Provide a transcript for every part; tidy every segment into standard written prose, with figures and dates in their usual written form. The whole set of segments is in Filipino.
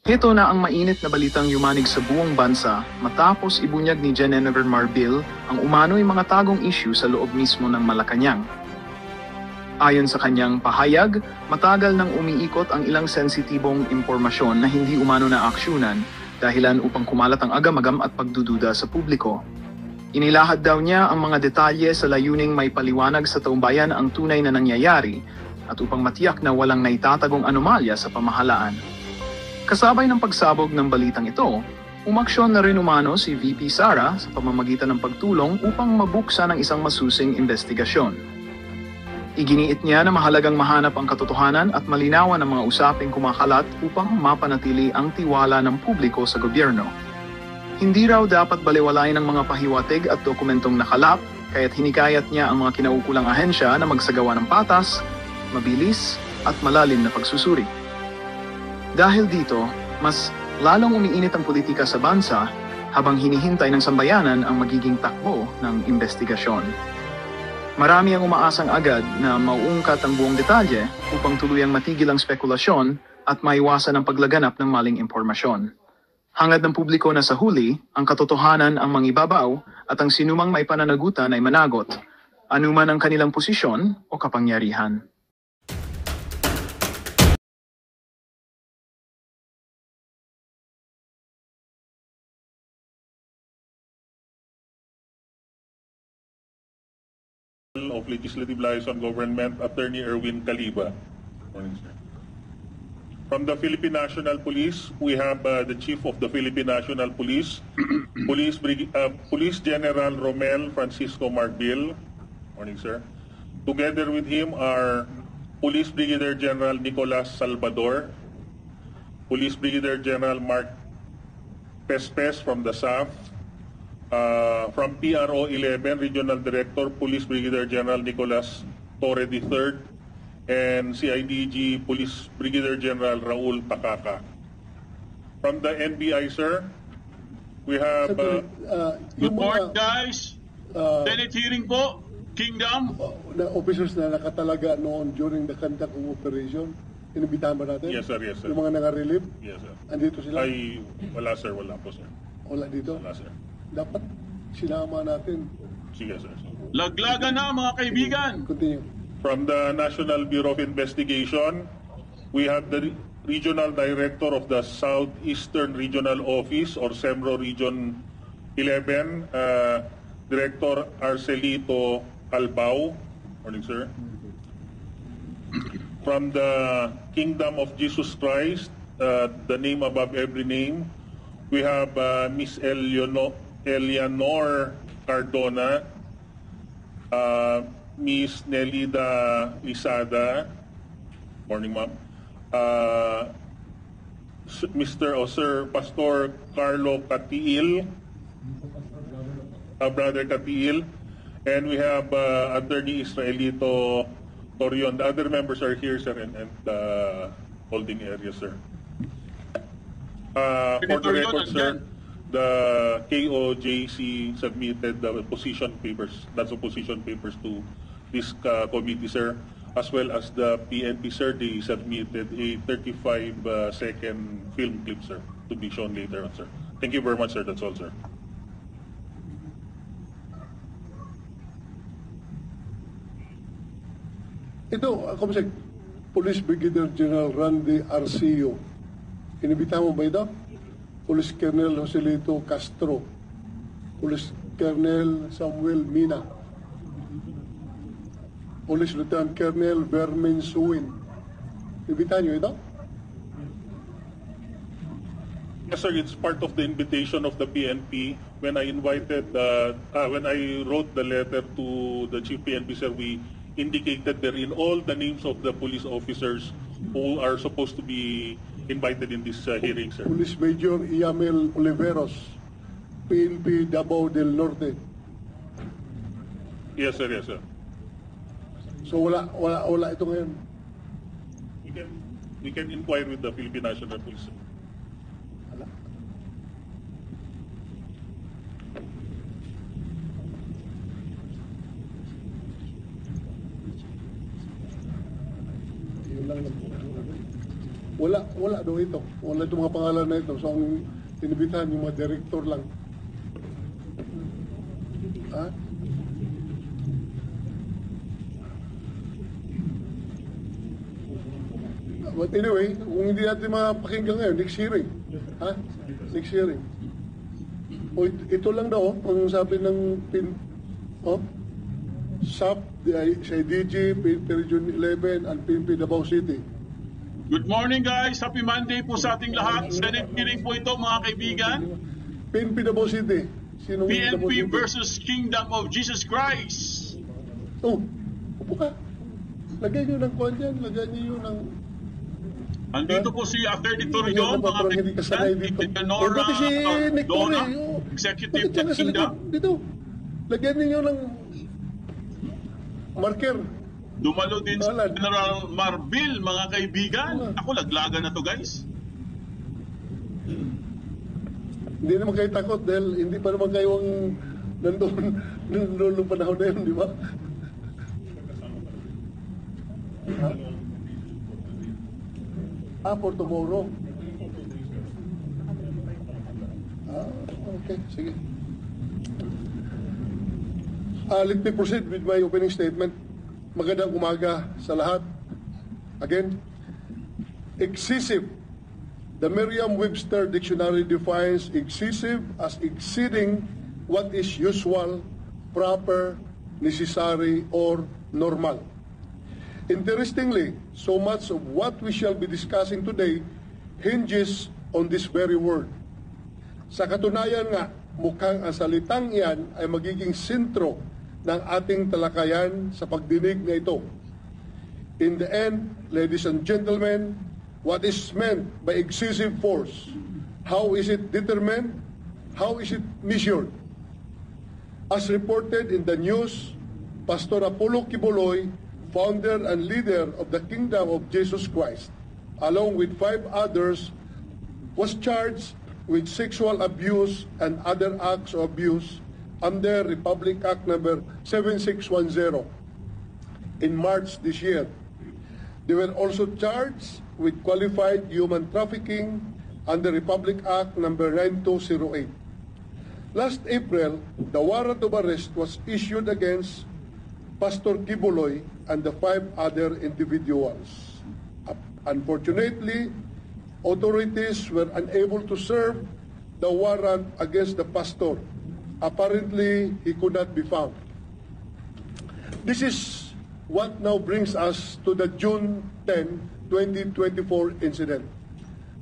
Heto na ang mainit na balitang yumanig sa buong bansa matapos ibunyag ni Jennifer Marbil ang umano'y mga tagong issue sa loob mismo ng Malacanang. Ayon sa kanyang pahayag, matagal nang umiikot ang ilang sensitibong impormasyon na hindi umano na aksyonan dahilan upang kumalat ang agam-agam at pagdududa sa publiko. Inilahad daw niya ang mga detalye sa layuning may paliwanag sa taumbayan ang tunay na nangyayari at upang matiyak na walang naitatagong anomalya sa pamahalaan. Kasabay ng pagsabog ng balitang ito, umaksyon na rin umano si VP Sara sa pamamagitan ng pagtulong upang mabuksan ang isang masusing investigasyon. Iginiit niya na mahalagang mahanap ang katotohanan at malinawan ang mga usaping kumakalat upang mapanatili ang tiwala ng publiko sa gobyerno. Hindi raw dapat balewalain ang mga pahiwatig at dokumentong nakalap, kaya't hinikayat niya ang mga kinaukulang ahensya na magsagawa ng patas, mabilis at malalim na pagsusuri. Dahil dito, mas lalong umiinit ang politika sa bansa habang hinihintay ng sambayanan ang magiging takbo ng investigasyon. Marami ang umaasang agad na mauungkat ang buong detalye upang tuluyang matigil ang spekulasyon at maiwasan ang paglaganap ng maling impormasyon. Hangad ng publiko na sa huli, ang katotohanan ang mangibabaw at ang sinumang may pananagutan ay managot, anuman ang kanilang posisyon o kapangyarihan. Of Legislative Liaison Government, Attorney Erwin Caliba. Morning, sir. From the Philippine National Police, we have the Chief of the Philippine National Police, Police General Romel Francisco Marbil. Morning, sir. Together with him are Police Brigadier General Nicolas Salvador, Police Brigadier General Mark Pespes from the SAF, from PRO 11, Regional Director, Police Brigadier General Nicolas Torre III, and CIDG Police Brigadier General Raul Pakaka. From the NBI, sir, we have... Good morning, guys. Senate hearing po, Kingdom. The officers na nakatalaga noon during the conduct of operation, inibitahan ba natin? Yes, sir, yes, sir. Yung mga naka-relieve? Yes, sir. Andito sila? Ay, wala, sir, wala po, sir. Wala dito? Wala, sir. Dapat sinama natin. Sige, sir. Laglagan na, mga kaibigan. Continue. From the National Bureau of Investigation, we have the Regional Director of the Southeastern Regional Office or SEMRO Region 11, Director Arcelito Albao. Morning, sir. From the Kingdom of Jesus Christ, the name above every name, we have Miss Eleanor Cardona, Miss Nelida Lisada, morning ma'am, Mr. or Sir Pastor Carlo Catiil, Brother Catiil, and we have Attorney Israelito Torion. The other members are here, sir, and holding area, sir. For the record, sir, the KOJC submitted the position papers, that's the position papers to this committee, sir, as well as the PNP, sir. They submitted a 35-second film clip, sir, to be shown later on, sir. Thank you very much, sir. That's all, sir. Ito, Comsec, Police Brigadier General Randy Arceo. Inibitahan mo ba ito? Police Colonel Joselito Castro, Police Colonel Samuel Mina, Police Lieutenant Colonel Vermin Suwin. Inibitahan nyo ito? Yes, sir. It's part of the invitation of the PNP. When I invited, when I wrote the letter to the Chief PNP, sir, we indicated therein all the names of the police officers who are supposed to be invited in this hearing, sir. Police Major Iamel Oliveros, PNP Davao del Norte. Yes, sir. Yes, sir. So wala ito ngayon. We can inquire with the Philippine National Police, sir. Wala. Yun lang. Wala daw ito. Wala itong mga pangalan na ito. So, ang inibitahan yung mga director lang. Ha? But anyway, kung hindi natin mapakinggan ngayon, next hearing. Ha? Next hearing. O, ito lang daw, ang sabi ng SAP, sa DG, PNP Region 11, and PNP Davao City. Good morning guys. Happy Monday po sa ating lahat. Senate hearing po ito mga kaibigan. PNP Davao City. Sinong Davao PNP City? versus Kingdom of Jesus Christ. Oh, upo ka. Lagay nyo ng kwan dyan. Lagay nyo ng... Andito po si Attorney Hindi Torion, ka ba parang hindi ka sanay dito? Leonora Pati si Nick Dona, Torre, oh. Executive Bakit siya ng nasa likod? Kingdom. Dito. Lagyan ninyo ng marker. Dumalo din si Alan. General Marbil, mga kaibigan. Alan. Ako, laglagan na to guys. Hindi naman kayo takot dahil hindi pa naman kayo ang nandun nung panahon na yun, di ba? Ha? For tomorrow. Okay, sige. Let me proceed with my opening statement. Magandang umaga sa lahat. Again, excessive. The Merriam-Webster Dictionary defines excessive as exceeding what is usual, proper, necessary, or normal. Interestingly, so much of what we shall be discussing today hinges on this very word. Sa katunayan nga, mukhang ang salitang iyan ay magiging sentro ng ating talakayan sa pagdinig na ito. In the end, ladies and gentlemen, what is meant by excessive force? How is it determined? How is it measured? As reported in the news, Pastor Apollo Kibuloy, founder and leader of the Kingdom of Jesus Christ, along with 5 others, was charged with sexual abuse and other acts of abuse under Republic Act number 7610 in March this year. They were also charged with qualified human trafficking under Republic Act number 9208. Last April, the warrant of arrest was issued against Pastor Kibuloy and the 5 other individuals. Unfortunately, authorities were unable to serve the warrant against the pastor. Apparently, he could not be found. This is what now brings us to the June 10, 2024 incident.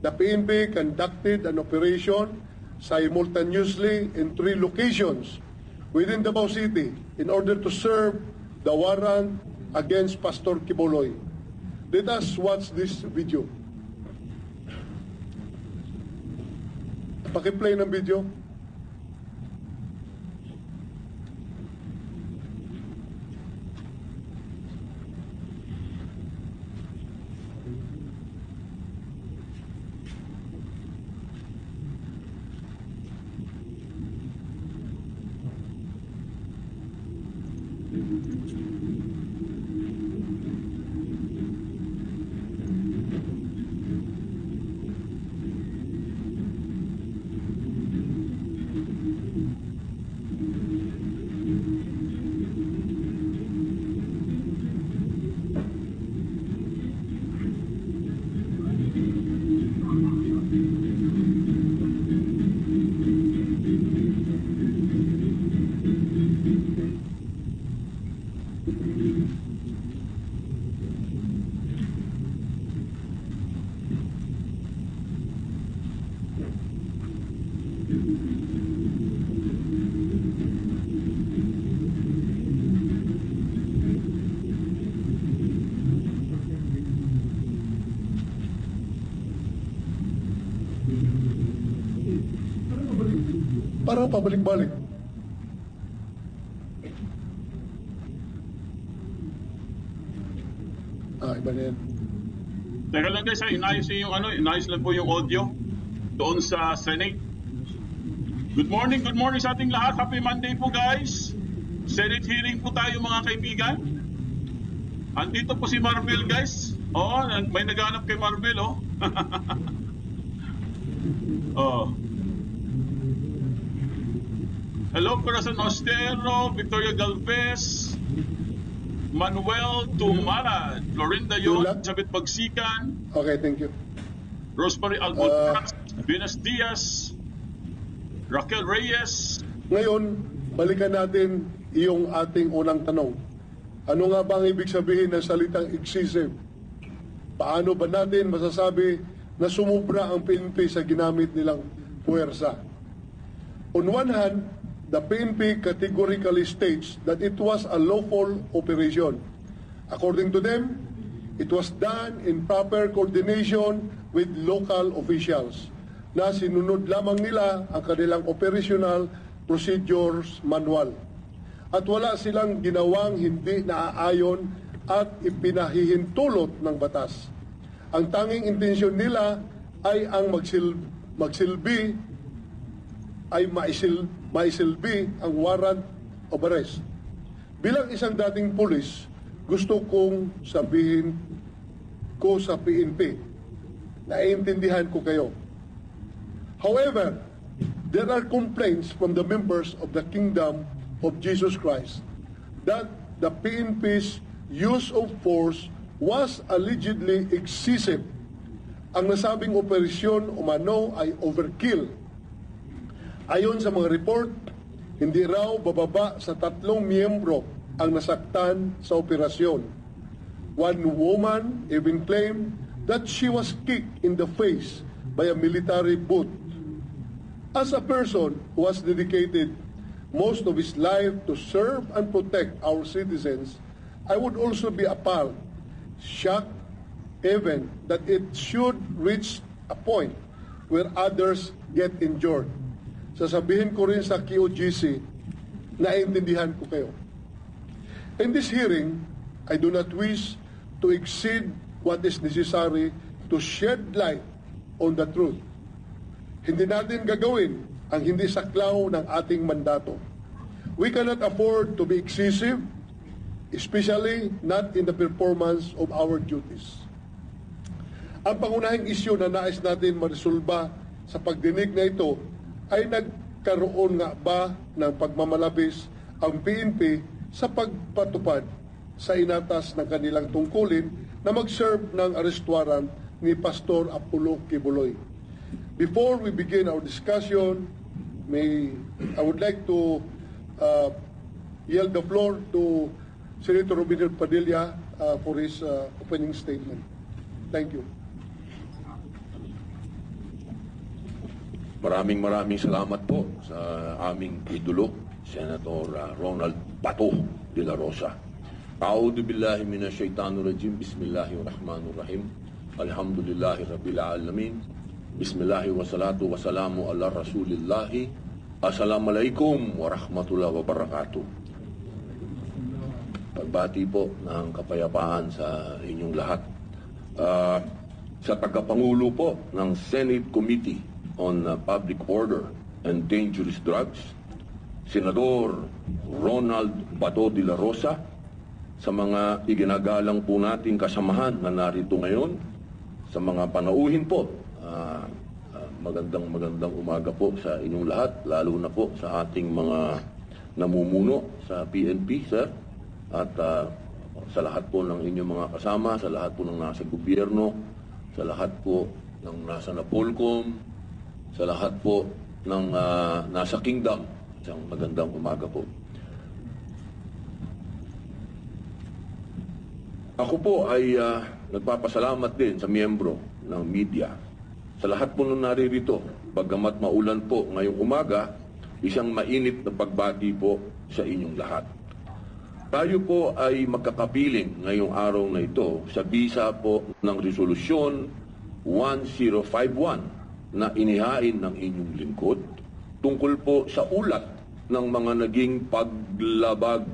The PNP conducted an operation simultaneously in 3 locations within Davao City in order to serve the warrant against Pastor Kibuloy. Let us watch this video. Paki-play ng video. Parang pabalik-balik. Iba na yan. Teka lang guys, inayos lang po yung audio doon sa Senate. Good morning sa ating lahat. Happy Monday po guys. Senate hearing po tayo mga kaibigan. Andito po si Marvel guys. Oo, may naghanap kay Marvel oh. Oh. Hello, Corazon Ostero, Victoria Galvez, Manuel Tumara, Florinda Yon, Tula. Elizabeth Pagsikan, Okay, thank you. Rosemary Almonte, Venus Diaz, Raquel Reyes. Ngayon, balikan natin iyong ating unang tanong. Ano nga ba ang ibig sabihin ng salitang excessive? Paano ba natin masasabi na sumubra ang PNP sa ginamit nilang puwersa? On one hand, the PNP categorically states that it was a lawful operation. According to them, it was done in proper coordination with local officials na sinunod lamang nila ang kanilang operational procedures manual. At wala silang ginawang hindi naaayon at ipinahihintulot ng batas. Ang tanging intensyon nila ay ang maisilbi ang warrant of arrest. Bilang isang dating pulis, gusto kong sabihin ko sa PNP, naiintindihan ko kayo. However, there are complaints from the members of the Kingdom of Jesus Christ that the PNP's use of force was allegedly excessive. Ang nasabing operasyon umano ay overkill. Ayon sa mga report, hindi raw bababa sa 3 miyembro ang nasaktan sa operasyon. One woman even claimed that she was kicked in the face by a military boot. As a person who has dedicated most of his life to serve and protect our citizens, I would also be appalled, shocked, even that it should reach a point where others get injured. Sasabihin ko rin sa QGC, naiintindihan ko kayo. In this hearing, I do not wish to exceed what is necessary to shed light on the truth. Hindi natin gagawin ang hindi saklaw ng ating mandato. We cannot afford to be excessive, especially not in the performance of our duties. Ang pangunahing isyu na nais natin maresolba sa pagdinig na ito ay nagkaroon nga ba ng pagmamalabis ang PNP sa pagpatupad sa inatas ng kanilang tungkulin na mag-serve ng arrest warrant ni Pastor Apollo Kibuloy. Before we begin our discussion, I would like to yield the floor to Senator Robin Padilla for his opening statement. Thank you. Maraming salamat po sa aming idolo, Senator Ronald Bato de la Rosa. A'udhu billahi minash shaitanir rajim. Bismillahirrahmanirrahim. Alhamdulillahi rabbil alamin. Bismillahi wassalatu wassalamu ala rasulillahi. Assalamualaikum warahmatullahi wabarakatuh. Pagbati po ng kapayapaan sa inyong lahat. Sa tagapangulo po ng Senate Committee on Public Order and Dangerous Drugs, Senador Ronald Bato de la Rosa, sa mga iginagalang po nating kasamahan na narito ngayon, sa mga panauhin po, magandang umaga po sa inyong lahat, lalo na po sa ating mga namumuno sa PNP, sir, at sa lahat po ng inyong mga kasama, sa lahat po ng nasa gobyerno, sa lahat po ng nasa Napolcom, sa lahat po ng nasa Kingdom. Isang magandang umaga po. Ako po ay nagpapasalamat din sa miyembro ng media. Sa lahat po nung naririto, bagamat maulan po ngayong umaga, isang mainit na pagbati po sa inyong lahat. Tayo po ay magkakapiling ngayong araw na ito sa bisa po ng Resolusyon 1051 na inihain ng inyong lingkod tungkol po sa ulat ng mga naging paglabag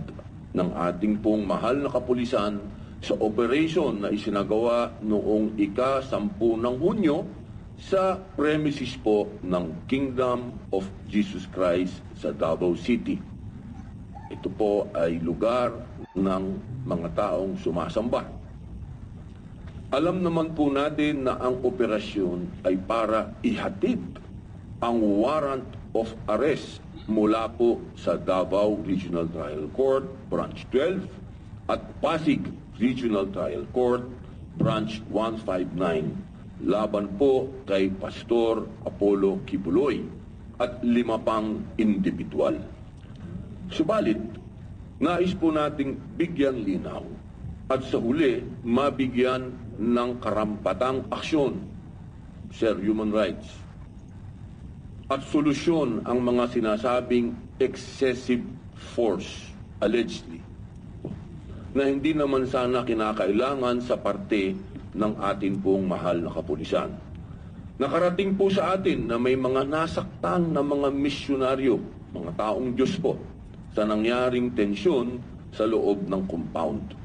ng ating pong mahal na kapulisan sa operasyon na isinagawa noong ika-10 ng Hunyo sa premises po ng Kingdom of Jesus Christ sa Davao City. Ito po ay lugar ng mga taong sumasamba. Alam naman po natin na ang operasyon ay para ihatid ang warrant of arrest mula po sa Davao Regional Trial Court, Branch 12 at Pasig Regional Trial Court, Branch 159, laban po kay Pastor Apollo Kibuloy at 5 pang individual. Subalit, nais po nating bigyan linaw at sa huli mabigyan ng karampatang aksyon, Sir Human Rights, at solusyon ang mga sinasabing excessive force, allegedly, na hindi naman sana kinakailangan sa parte ng atin pong mahal na kapulisan. Nakarating po sa atin na may mga nasaktan na mga misyonaryo, mga taong Diyos po, sa nangyaring tensyon sa loob ng compound.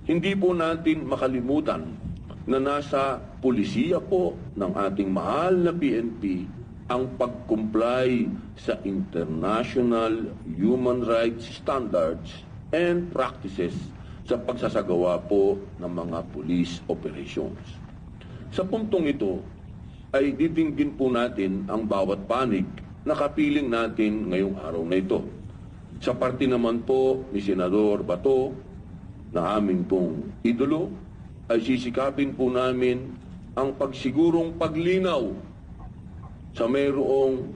Hindi po natin makalimutan na nasa pulisiya po ng ating mahal na PNP ang pag-comply sa international human rights standards and practices sa pagsasagawa po ng mga police operations. Sa puntong ito ay didinggin po natin ang bawat panig na kapiling natin ngayong araw na ito. Sa parte naman po ni Senador Bato, na aming pong idolo, ay sisikapin po namin ang pagsigurong paglinaw sa mayroong,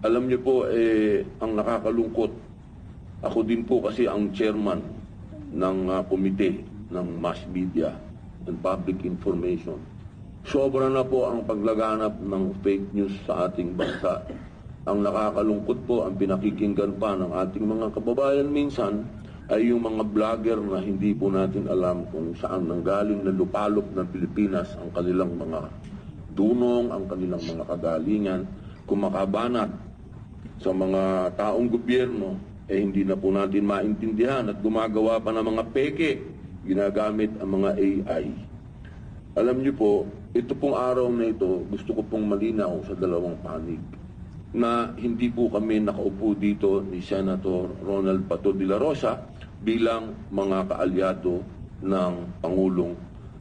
alam niyo po, ang nakakalungkot. Ako din po kasi ang chairman ng komite ng mass media and public information. Sobra na po ang paglaganap ng fake news sa ating bansa. Ang nakakalungkot po, ang pinakikinggan pa ng ating mga kababayan minsan, ay yung mga vlogger na hindi po natin alam kung saan nanggaling na lupalop ng Pilipinas ang kanilang mga dunong, ang kanilang mga kagalingan, kumakabanat sa mga taong gobyerno, hindi na po natin maintindihan at gumagawa pa ng mga peke, ginagamit ang mga AI. Alam niyo po, ito pong araw na ito, gusto ko pong malinaw sa dalawang panig na hindi po kami nakaupo dito ni Senator Ronald Bato de la Rosa bilang mga kaalyado ng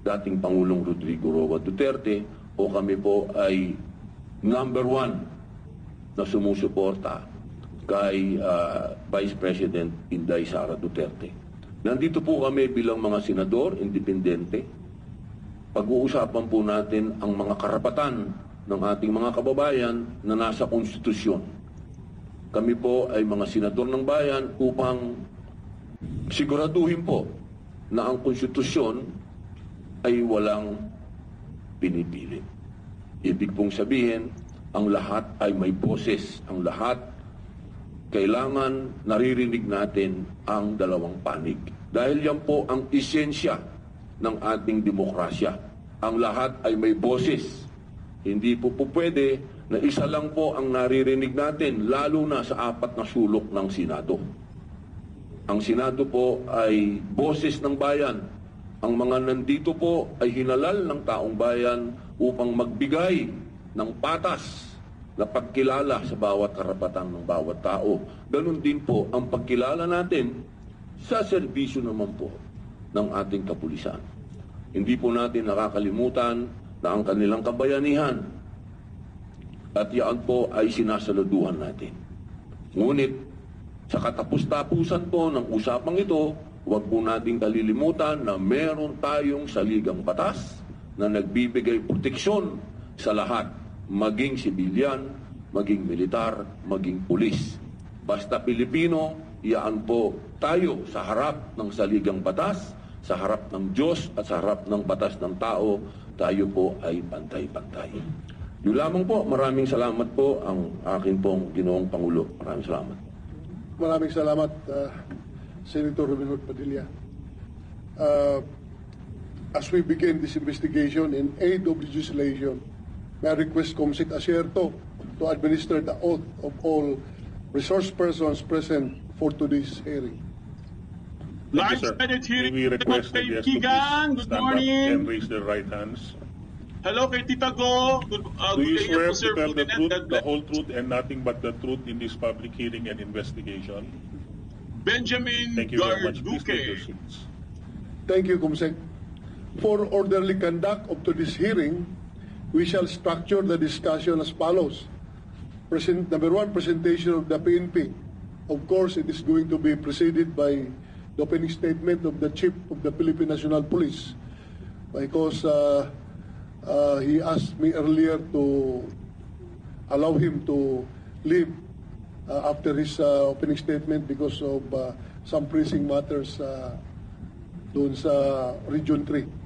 dating Pangulong Rodrigo Roa Duterte o kami po ay number 1 na sumusuporta kay Vice President Inday Sara Duterte. Nandito po kami bilang mga senador, independente. Pag-uusapan po natin ang mga karapatan ng ating mga kababayan na nasa konstitusyon. Kami po ay mga senador ng bayan upang siguraduhin po na ang konstitusyon ay walang pinipili. Ibig pong sabihin, ang lahat ay may boses, ang lahat kailangan naririnig natin ang dalawang panig. Dahil yan po ang esensya ng ating demokrasya. Ang lahat ay may boses. Hindi po pwede na isa lang po ang naririnig natin, lalo na sa 4 na sulok ng Senado. Ang Senado po ay boses ng bayan. Ang mga nandito po ay hinalal ng taong bayan upang magbigay ng patas na pagkilala sa bawat karapatan ng bawat tao. Ganun din po ang pagkilala natin sa serbisyo naman po ng ating kapulisan. Hindi po natin nakakalimutan na ang kanilang kabayanihan at yan po ay sinasaluduhan natin. Ngunit sa katapus-tapusan po ng usapang ito, huwag po nating kalilimutan na meron tayong saligang batas na nagbibigay proteksyon sa lahat, maging sibilyan, maging militar, maging pulis. Basta Pilipino, iyaan po tayo sa harap ng saligang batas, sa harap ng Diyos at sa harap ng batas ng tao, tayo po ay pantay-pantay. Yun lamang po, maraming salamat po ang akin pong Ginoong Pangulo. Maraming salamat. Maraming salamat, Senator Robin Hood Padilla. As we begin this investigation in aid of legislation, may I request Comsec Asierto to administer the oath of all resource persons present for today's hearing. Thank you, sir. Senate hearing. May we request the guests to Kigan, please good stand up morning. and raise their right hands. Hello kay Tita Go. Do Good you day swear po, Sir to tell the Ferdinand. truth, God the bless. whole truth, and nothing but the truth in this public hearing and investigation? Benjamin Thank you very much. Please take your Garduque. seats. Thank you, Comsec. For orderly conduct of to this hearing, we shall structure the discussion as follows. Number one, presentation of the PNP. Of course, it is going to be preceded by the opening statement of the Chief of the Philippine National Police, because he asked me earlier to allow him to leave after his opening statement because of some pressing matters doon sa Region 3.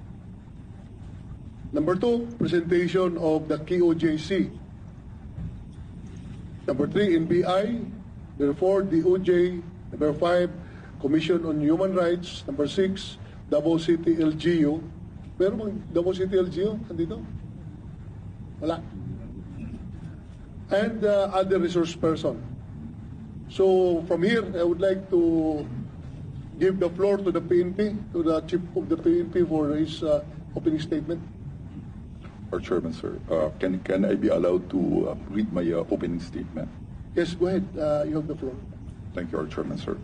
Number two, presentation of the KOJC. Number three, NBI. Number four, DOJ. Number five, Commission on Human Rights. Number six, Davao City LGU. Meron bang Davao City LGU? Andito? Wala. And other resource person. So from here, I would like to give the floor to the PNP, to the Chief of the PNP for his opening statement. Our Chairman, sir, can I be allowed to read my opening statement? Yes, go ahead. You have the floor. Thank you, our Chairman, sir.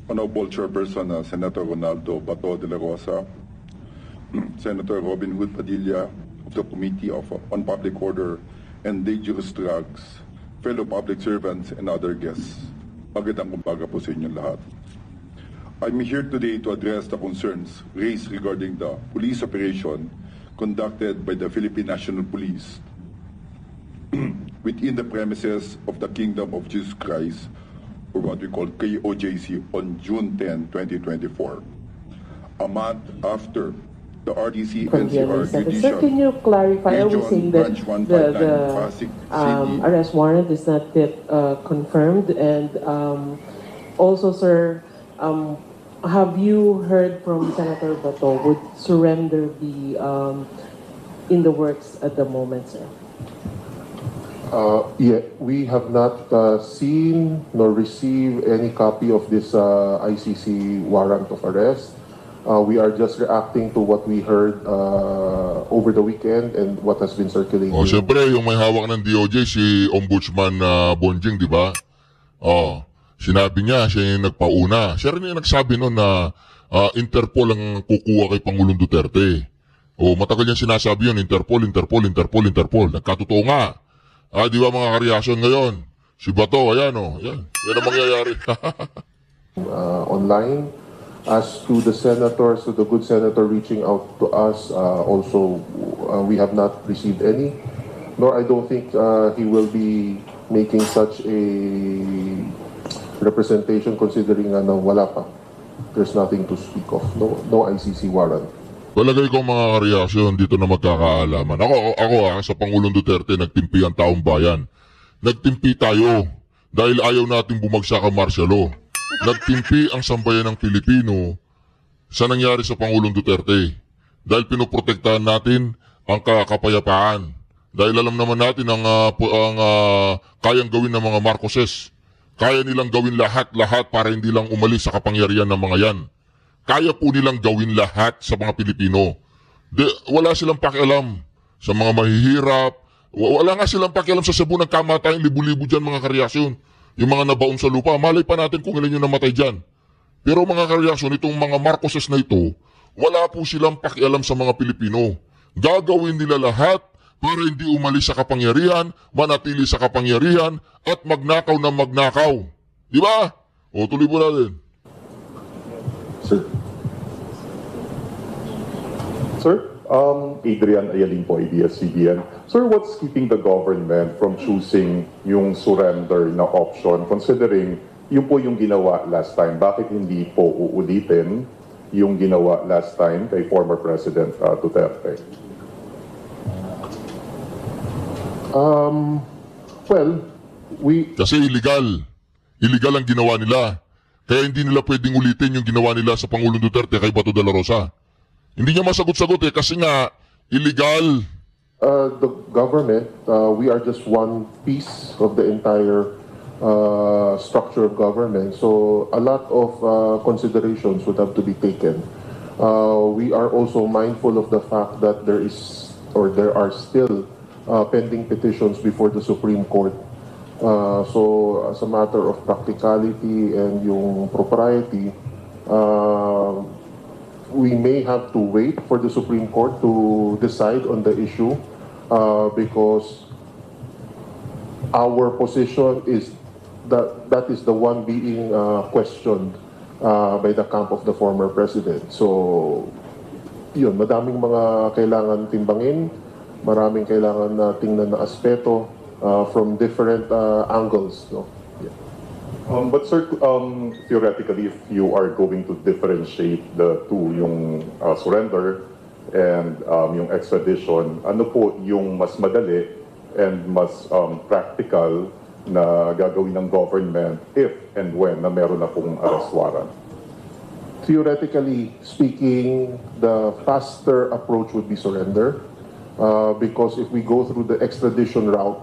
Honorable Chairperson, Senator Ronaldo Bato de la Rosa, Senator Robin Hood Padilla of the Committee on Public Order and Dangerous Drugs, fellow public servants, and other guests. Magandang umaga po sa inyong lahat. I'm here today to address the concerns raised regarding the police operation conducted by the Philippine National Police within the premises of the Kingdom of Jesus Christ, or what we call KOJC, on June 10, 2024, a month after the RTC NCR Sir, can you clarify? Are we saying that the arrest warrant is not yet confirmed? And also, sir, have you heard from Senator Bato, would surrender be in the works at the moment, sir? Yeah, we have not seen nor received any copy of this ICC warrant of arrest. We are just reacting to what we heard over the weekend and what has been circulating. Oh, siyempre, yung may hawak ng DOJ, si Ombudsman Bonjing, di ba? Oh, sinabi niya, siya yung nagpauna. Siya rin yung nagsabi noon na Interpol ang kukuha kay Pangulong Duterte. O matagal niya sinasabi yun, Interpol. Nagkatotoo nga. Di ba mga kareaksyon ngayon? Si Bato, ayan o. Yan ang mangyayari. Online. As to the senators, to the good senator reaching out to us, also we have not received any. Nor I don't think he will be making such a representation considering wala pa. There's nothing to speak of. No ICC warrant. Palagay ko mga kareaksyon dito na magkakaalaman. Ako sa Pangulong Duterte, nagtimpi ang taong bayan. Nagtimpi tayo dahil ayaw nating bumagsak ang martial law. Nagtimpi ang sambayan ng Pilipino sa nangyari sa Pangulong Duterte. Dahil pinoprotektahan natin ang kapayapaan. Dahil alam naman natin ang kayang gawin ng mga Marcoses. Kaya nilang gawin lahat para hindi lang umalis sa kapangyarihan ng mga yan. Kaya po nilang gawin lahat sa mga Pilipino. Wala silang pakialam sa mga mahihirap. Wala nga silang pakialam sa Cebu ng kamatayan, libu-libu dyan mga kareaksyon. Yung mga nabaon sa lupa, malay pa natin kung ilan yung namatay dyan. Pero mga kareaksyon, itong mga Marcoses na ito, wala po silang pakialam sa mga Pilipino. Gagawin nila lahat para hindi umalis sa kapangyarihan, manatili sa kapangyarihan, at magnakaw na magnakaw. Di ba? O, tuloy po natin. Sir, Adrian Ayalin po, ABS-CBN. Sir, what's keeping the government from choosing yung surrender na option considering yun po yung ginawa last time? Bakit hindi po uulitin yung ginawa last time kay former President Duterte? Kasi illegal. Illegal ang ginawa nila. Kaya hindi nila pwedeng ulitin yung ginawa nila sa Pangulong Duterte kay Bato de la Rosa. Hindi niya masagot-sagot kasi nga, illegal. The government, we are just one piece of the entire structure of government. So a lot of considerations would have to be taken. We are also mindful of the fact that there are still pending petitions before the Supreme Court. So as a matter of practicality and yung propriety, we may have to wait for the Supreme Court to decide on the issue because our position is that is the one being questioned by the camp of the former president. So, yun, madaming mga kailangan timbangin, maraming kailangan na tingnan na aspeto from different angles. No? Yeah. But sir, theoretically, if you are going to differentiate the two, yung surrender and yung extradition, ano po yung mas madali and mas practical na gagawin ng government if and when na meron na pong arrest warrant? Theoretically speaking, the faster approach would be surrender because if we go through the extradition route,